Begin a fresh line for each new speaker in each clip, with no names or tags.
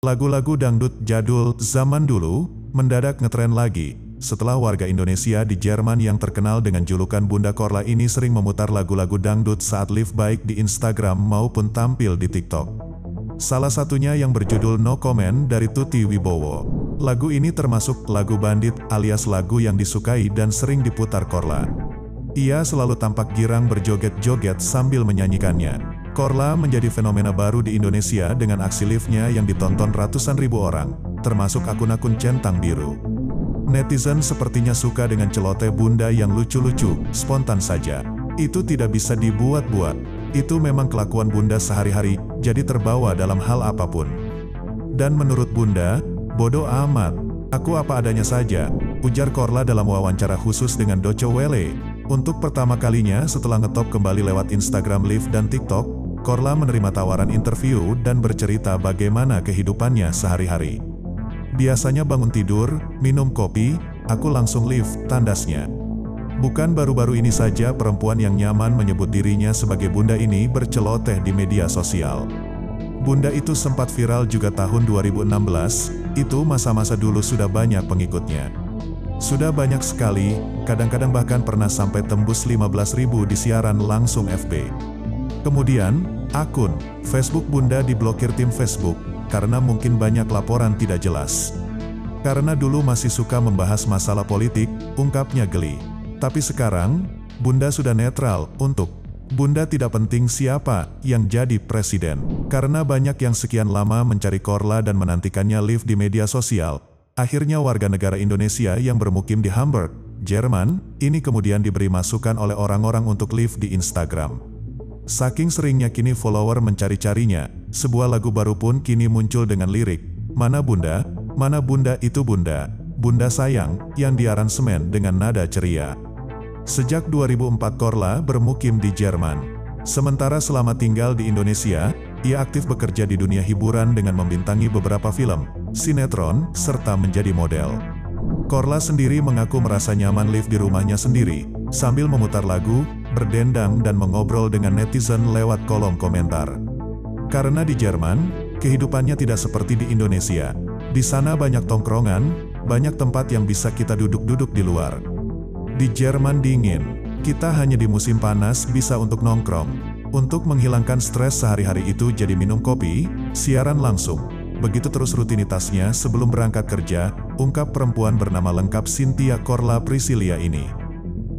Lagu-lagu dangdut jadul zaman dulu mendadak ngetren lagi setelah warga Indonesia di Jerman yang terkenal dengan julukan Bunda Korla ini sering memutar lagu-lagu dangdut saat live baik di Instagram maupun tampil di TikTok. Salah satunya yang berjudul No Comment dari Tuti Wibowo. Lagu ini termasuk lagu bandit alias lagu yang disukai dan sering diputar Korla. Ia selalu tampak girang berjoget-joget sambil menyanyikannya. Korla menjadi fenomena baru di Indonesia dengan aksi live-nya yang ditonton ratusan ribu orang, termasuk akun-akun centang biru. Netizen sepertinya suka dengan celoteh Bunda yang lucu-lucu, spontan saja. Itu tidak bisa dibuat-buat. Itu memang kelakuan Bunda sehari-hari, jadi terbawa dalam hal apapun. Dan menurut Bunda, bodoh amat. Aku apa adanya saja, ujar Korla dalam wawancara khusus dengan Deutsche Welle. Untuk pertama kalinya setelah ngetop kembali lewat Instagram Live dan TikTok, Korla menerima tawaran interview dan bercerita bagaimana kehidupannya sehari-hari. Biasanya bangun tidur, minum kopi, aku langsung live, tandasnya. Bukan baru-baru ini saja perempuan yang nyaman menyebut dirinya sebagai Bunda ini berceloteh di media sosial. Bunda itu sempat viral juga tahun 2016, itu masa-masa dulu sudah banyak pengikutnya. Sudah banyak sekali, kadang-kadang bahkan pernah sampai tembus 15.000 di siaran langsung FB. Kemudian, akun Facebook Bunda diblokir tim Facebook, karena mungkin banyak laporan tidak jelas. Karena dulu masih suka membahas masalah politik, ungkapnya geli. Tapi sekarang, Bunda sudah netral untuk Bunda tidak penting siapa yang jadi presiden. Karena banyak yang sekian lama mencari Korla dan menantikannya live di media sosial, akhirnya warga negara Indonesia yang bermukim di Hamburg, Jerman, ini kemudian diberi masukan oleh orang-orang untuk live di Instagram. Saking seringnya kini follower mencari-carinya, sebuah lagu baru pun kini muncul dengan lirik, Mana Bunda itu Bunda, Bunda sayang, yang diaransemen dengan nada ceria. Sejak 2004 Korla bermukim di Jerman. Sementara selama tinggal di Indonesia, ia aktif bekerja di dunia hiburan dengan membintangi beberapa film, sinetron, serta menjadi model. Korla sendiri mengaku merasa nyaman live di rumahnya sendiri, sambil memutar lagu, berdendang dan mengobrol dengan netizen lewat kolom komentar. Karena di Jerman, kehidupannya tidak seperti di Indonesia. Di sana banyak tongkrongan, banyak tempat yang bisa kita duduk-duduk di luar. Di Jerman dingin, kita hanya di musim panas bisa untuk nongkrong. Untuk menghilangkan stres sehari-hari itu jadi minum kopi, siaran langsung. Begitu terus rutinitasnya sebelum berangkat kerja, ungkap perempuan bernama lengkap Cynthia Korla Priscilia ini.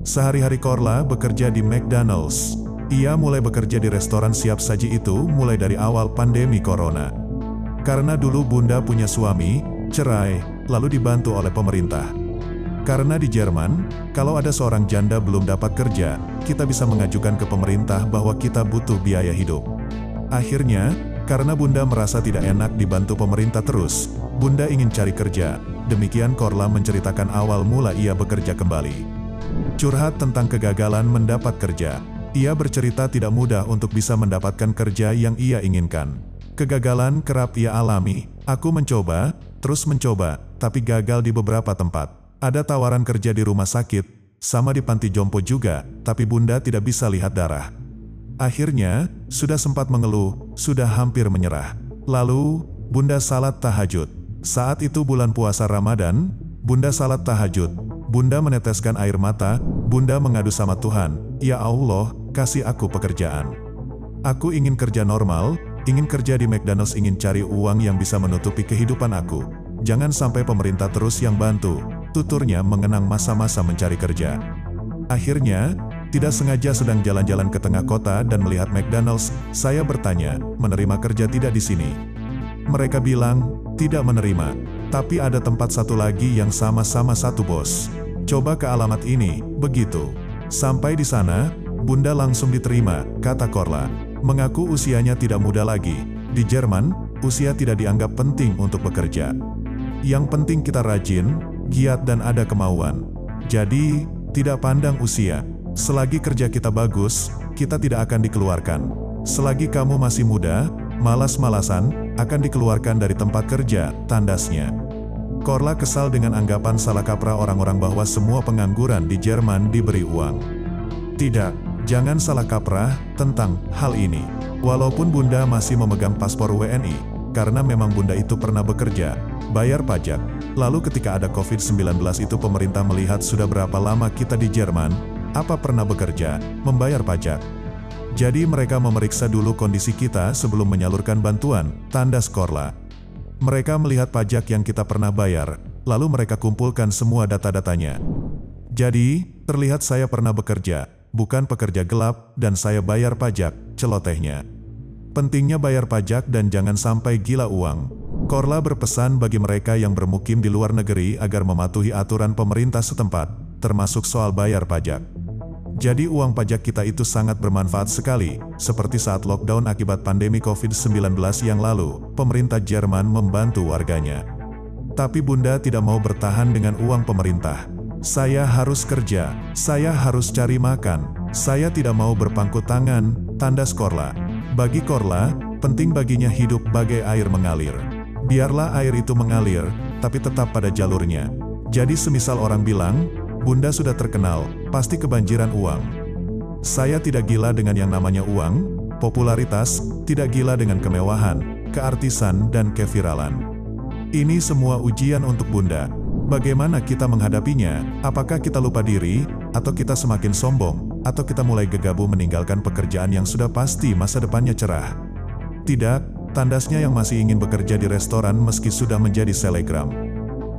Sehari-hari Korla bekerja di McDonald's. Ia mulai bekerja di restoran siap saji itu mulai dari awal pandemi corona. Karena dulu Bunda punya suami, cerai, lalu dibantu oleh pemerintah. Karena di Jerman, kalau ada seorang janda belum dapat kerja, kita bisa mengajukan ke pemerintah bahwa kita butuh biaya hidup. Akhirnya, karena Bunda merasa tidak enak dibantu pemerintah terus, Bunda ingin cari kerja. Demikian Korla menceritakan awal mula ia bekerja kembali. Curhat tentang kegagalan mendapat kerja. Ia bercerita tidak mudah untuk bisa mendapatkan kerja yang ia inginkan. Kegagalan kerap ia alami. Aku mencoba, terus mencoba, tapi gagal di beberapa tempat. Ada tawaran kerja di rumah sakit, sama di panti jompo juga, tapi Bunda tidak bisa lihat darah. Akhirnya, sudah sempat mengeluh, sudah hampir menyerah. Lalu, Bunda salat tahajud. Saat itu bulan puasa Ramadan, Bunda salat tahajud. Bunda meneteskan air mata, Bunda mengadu sama Tuhan, Ya Allah, kasih aku pekerjaan. Aku ingin kerja normal, ingin kerja di McDonald's, ingin cari uang yang bisa menutupi kehidupan aku. Jangan sampai pemerintah terus yang bantu, tuturnya mengenang masa-masa mencari kerja. Akhirnya, tidak sengaja sedang jalan-jalan ke tengah kota dan melihat McDonald's, saya bertanya, menerima kerja tidak di sini? Mereka bilang, tidak menerima, tapi ada tempat satu lagi yang sama-sama satu bos. Coba ke alamat ini, begitu. Sampai di sana, Bunda langsung diterima, kata Korla. Mengaku usianya tidak muda lagi. Di Jerman, usia tidak dianggap penting untuk bekerja. Yang penting kita rajin, giat dan ada kemauan. Jadi, tidak pandang usia. Selagi kerja kita bagus, kita tidak akan dikeluarkan. Selagi kamu masih muda, malas-malasan, akan dikeluarkan dari tempat kerja, tandasnya. Korla kesal dengan anggapan salah kaprah orang-orang bahwa semua pengangguran di Jerman diberi uang. Tidak, jangan salah kaprah tentang hal ini. Walaupun Bunda masih memegang paspor WNI, karena memang bunda itu pernah bekerja, bayar pajak. Lalu ketika ada COVID-19 itu pemerintah melihat sudah berapa lama kita di Jerman, apa pernah bekerja, membayar pajak. Jadi mereka memeriksa dulu kondisi kita sebelum menyalurkan bantuan, tanda Skorla. Mereka melihat pajak yang kita pernah bayar, lalu mereka kumpulkan semua data-datanya. Jadi, terlihat saya pernah bekerja, bukan pekerja gelap, dan saya bayar pajak, celotehnya. Pentingnya bayar pajak dan jangan sampai gila uang. Korla berpesan bagi mereka yang bermukim di luar negeri agar mematuhi aturan pemerintah setempat, termasuk soal bayar pajak. Jadi uang pajak kita itu sangat bermanfaat sekali, seperti saat lockdown akibat pandemi COVID-19 yang lalu, pemerintah Jerman membantu warganya. Tapi bunda tidak mau bertahan dengan uang pemerintah. Saya harus kerja, saya harus cari makan, saya tidak mau berpangku tangan, tanda Skorla. Bagi Korla, penting baginya hidup bagai air mengalir. Biarlah air itu mengalir, tapi tetap pada jalurnya. Jadi semisal orang bilang, bunda sudah terkenal, pasti kebanjiran uang. Saya tidak gila dengan yang namanya uang, popularitas, tidak gila dengan kemewahan, keartisan dan keviralan. Ini semua ujian untuk bunda. Bagaimana kita menghadapinya? Apakah kita lupa diri, atau kita semakin sombong, atau kita mulai gegabah meninggalkan pekerjaan yang sudah pasti masa depannya cerah? Tidak, tandasnya yang masih ingin bekerja di restoran meski sudah menjadi selebgram.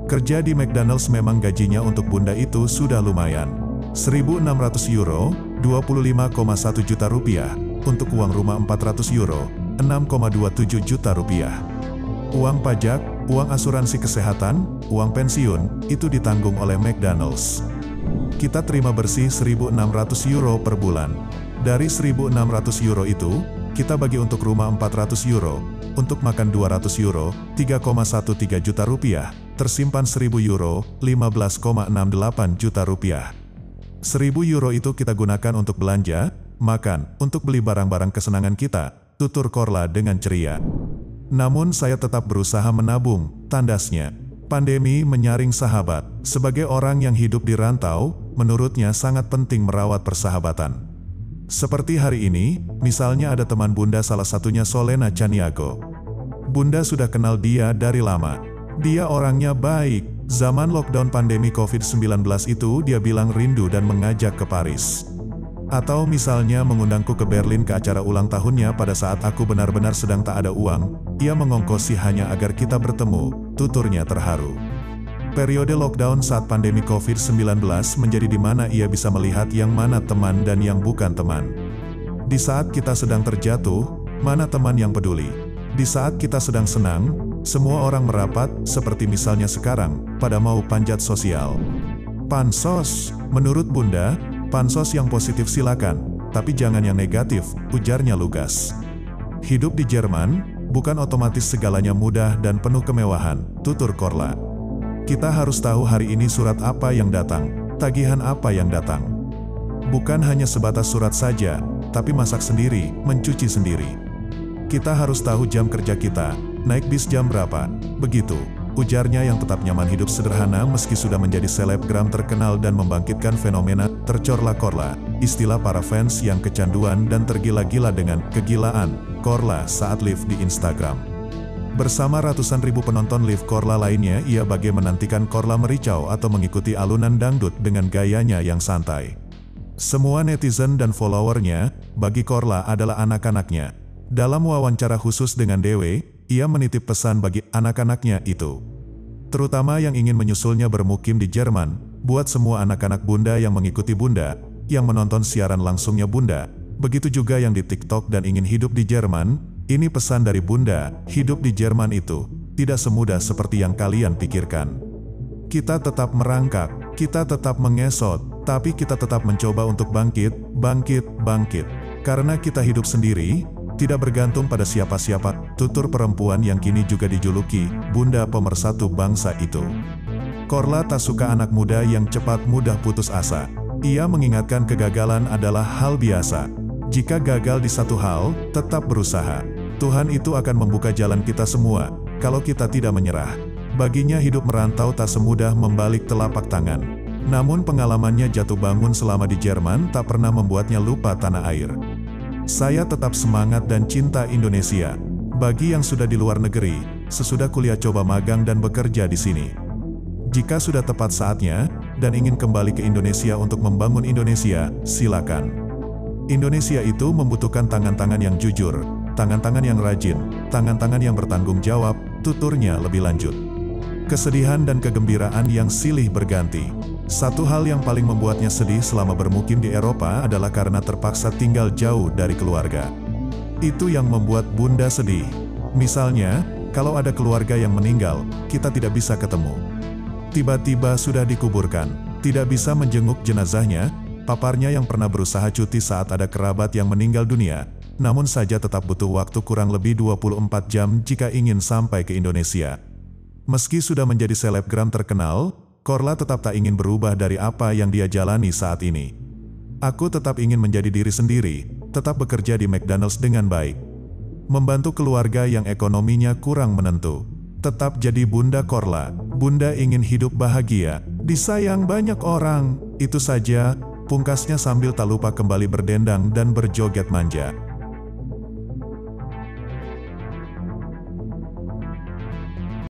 Kerja di McDonald's memang gajinya untuk bunda itu sudah lumayan. 1.600 euro, 25,1 juta rupiah. Untuk uang rumah 400 euro, 6,27 juta rupiah. Uang pajak, uang asuransi kesehatan, uang pensiun, itu ditanggung oleh McDonald's. Kita terima bersih 1.600 euro per bulan. Dari 1.600 euro itu, kita bagi untuk rumah 400 euro, untuk makan 200 euro, 3,13 juta rupiah, tersimpan 1.000 euro, 15,68 juta rupiah. 1.000 euro itu kita gunakan untuk belanja, makan, untuk beli barang-barang kesenangan kita, tutur Korla dengan ceria. Namun saya tetap berusaha menabung, tandasnya. Pandemi menyaring sahabat. Sebagai orang yang hidup di rantau, menurutnya sangat penting merawat persahabatan. Seperti hari ini, misalnya ada teman bunda salah satunya Solena Caniago. Bunda sudah kenal dia dari lama. Dia orangnya baik. Zaman lockdown pandemi COVID-19 itu dia bilang rindu dan mengajak ke Paris. Atau misalnya mengundangku ke Berlin ke acara ulang tahunnya pada saat aku benar-benar sedang tak ada uang, ia mengongkosi hanya agar kita bertemu, tuturnya terharu. Periode lockdown saat pandemi COVID-19 menjadi di mana ia bisa melihat yang mana teman dan yang bukan teman. Di saat kita sedang terjatuh, mana teman yang peduli. Di saat kita sedang senang, semua orang merapat, seperti misalnya sekarang, pada mau panjat sosial. Pansos, menurut bunda, pansos yang positif silakan, tapi jangan yang negatif, ujarnya lugas. Hidup di Jerman, bukan otomatis segalanya mudah dan penuh kemewahan, tutur Korla. Kita harus tahu hari ini surat apa yang datang, tagihan apa yang datang. Bukan hanya sebatas surat saja, tapi masak sendiri, mencuci sendiri. Kita harus tahu jam kerja kita, naik bis jam berapa, begitu. Ujarnya yang tetap nyaman hidup sederhana meski sudah menjadi selebgram terkenal dan membangkitkan fenomena tercorla Korla, istilah para fans yang kecanduan dan tergila-gila dengan kegilaan Korla saat live di Instagram. Bersama ratusan ribu penonton live Korla lainnya, ia bagai menantikan Korla mericau atau mengikuti alunan dangdut dengan gayanya yang santai. Semua netizen dan followernya, bagi Korla adalah anak-anaknya. Dalam wawancara khusus dengan Dewe, ia menitip pesan bagi anak-anaknya itu. Terutama yang ingin menyusulnya bermukim di Jerman, buat semua anak-anak bunda yang mengikuti bunda, yang menonton siaran langsungnya bunda, begitu juga yang di TikTok dan ingin hidup di Jerman, ini pesan dari bunda, hidup di Jerman itu, tidak semudah seperti yang kalian pikirkan. Kita tetap merangkak, kita tetap mengesot, tapi kita tetap mencoba untuk bangkit. Karena kita hidup sendiri, tidak bergantung pada siapa-siapa, tutur perempuan yang kini juga dijuluki Bunda Pemersatu Bangsa itu. Korla tak suka anak muda yang cepat mudah putus asa. Ia mengingatkan kegagalan adalah hal biasa. Jika gagal di satu hal, tetap berusaha. Tuhan itu akan membuka jalan kita semua, kalau kita tidak menyerah. Baginya hidup merantau tak semudah membalik telapak tangan. Namun pengalamannya jatuh bangun selama di Jerman tak pernah membuatnya lupa tanah air. Saya tetap semangat dan cinta Indonesia. Bagi yang sudah di luar negeri, sesudah kuliah coba magang dan bekerja di sini. Jika sudah tepat saatnya, dan ingin kembali ke Indonesia untuk membangun Indonesia, silakan. Indonesia itu membutuhkan tangan-tangan yang jujur, tangan-tangan yang rajin, tangan-tangan yang bertanggung jawab, tuturnya lebih lanjut. Kesedihan dan kegembiraan yang silih berganti. Satu hal yang paling membuatnya sedih selama bermukim di Eropa adalah karena terpaksa tinggal jauh dari keluarga. Itu yang membuat Bunda sedih. Misalnya, kalau ada keluarga yang meninggal, kita tidak bisa ketemu. Tiba-tiba sudah dikuburkan, tidak bisa menjenguk jenazahnya, paparnya yang pernah berusaha cuti saat ada kerabat yang meninggal dunia, namun saja tetap butuh waktu kurang lebih 24 jam jika ingin sampai ke Indonesia. Meski sudah menjadi selebgram terkenal, Korla tetap tak ingin berubah dari apa yang dia jalani saat ini. Aku tetap ingin menjadi diri sendiri, tetap bekerja di McDonald's dengan baik. Membantu keluarga yang ekonominya kurang menentu. Tetap jadi Bunda Korla. Bunda ingin hidup bahagia, disayang banyak orang. Itu saja, pungkasnya sambil tak lupa kembali berdendang dan berjoget manja.